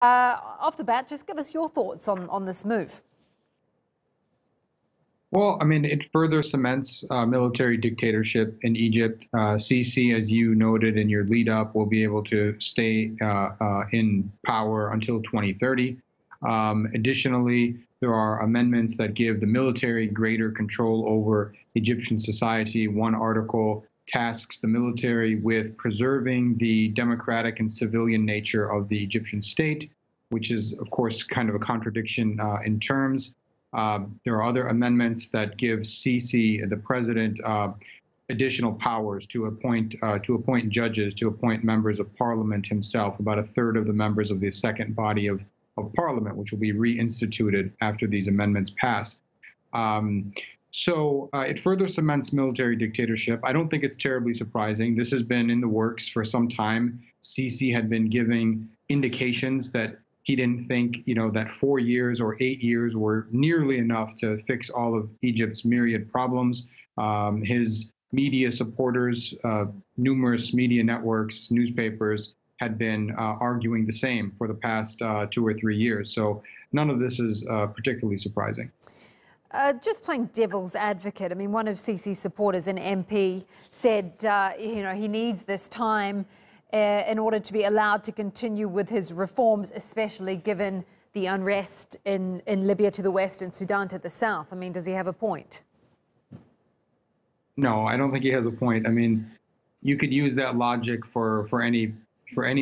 Off the bat, just give us your thoughts on this move. Well, I mean, it further cements military dictatorship in Egypt. Sisi, as you noted in your lead up, will be able to stay in power until 2030. Additionally, there are amendments that give the military greater control over Egyptian society. One article tasks the military with preserving the democratic and civilian nature of the Egyptian state, which is, of course, kind of a contradiction in terms. There are other amendments that give Sisi, the president, additional powers to appoint judges, to appoint members of parliament himself, about a third of the members of the second body of parliament, which will be reinstituted after these amendments pass. So it further cements military dictatorship. I don't think it's terribly surprising. This has been in the works for some time. Sisi had been giving indications that he didn't think, that 4 years or 8 years were nearly enough to fix all of Egypt's myriad problems. His media supporters, numerous media networks, newspapers, had been arguing the same for the past 2 or 3 years. So none of this is particularly surprising. Just playing devil's advocate, I mean, one of Sisi's supporters, an MP, said, he needs this time in order to be allowed to continue with his reforms, especially given the unrest in Libya to the west and Sudan to the south. I mean, does he have a point? No, I don't think he has a point. I mean, you could use that logic for any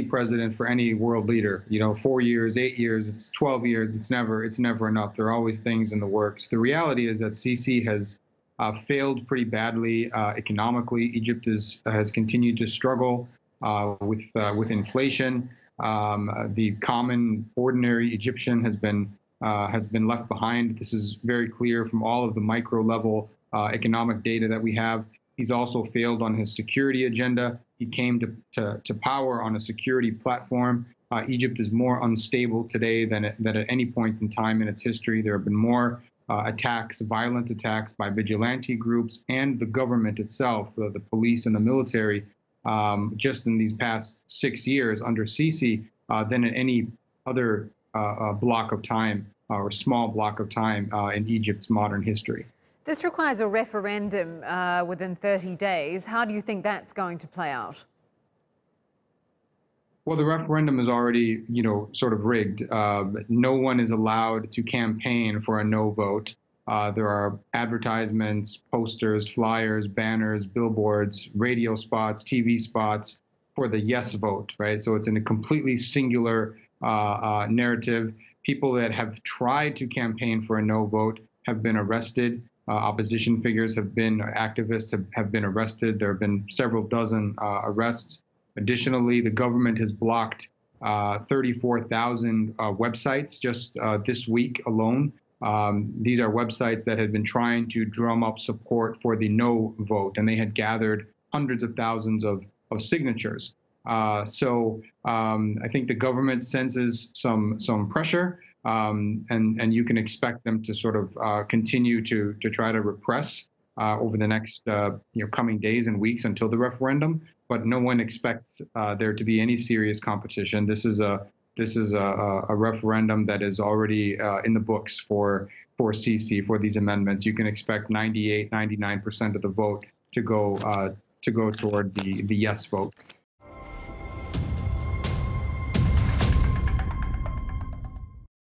president, for any world leader. 4 years, 8 years, it's 12 years. It's never enough. There are always things in the works. The reality is that Sisi has failed pretty badly economically. Egypt has continued to struggle with inflation. The common, ordinary Egyptian has been left behind. This is very clear from all of the micro level economic data that we have. He's also failed on his security agenda. He came to power on a security platform. Egypt is more unstable today than at any point in time in its history. There have been more attacks, violent attacks by vigilante groups and the government itself, the police and the military, just in these past 6 years under Sisi than at any other block of time or small block of time in Egypt's modern history. This requires a referendum within 30 days. How do you think that's going to play out? Well, the referendum is already, sort of rigged. No one is allowed to campaign for a no vote. There are advertisements, posters, flyers, banners, billboards, radio spots, TV spots for the yes vote, right? So it's in a completely singular narrative. People that have tried to campaign for a no vote have been arrested. Opposition figures activists have been arrested. There have been several dozen arrests. Additionally, the government has blocked 34,000 websites just this week alone. These are websites that had been trying to drum up support for the no vote, and they had gathered hundreds of thousands of signatures. So I think the government senses some pressure. And you can expect them to sort of continue to try to repress over the next coming days and weeks until the referendum. But no one expects there to be any serious competition. This is a referendum that is already in the books for Sisi for these amendments. You can expect 98, 99% of the vote to go toward the yes vote.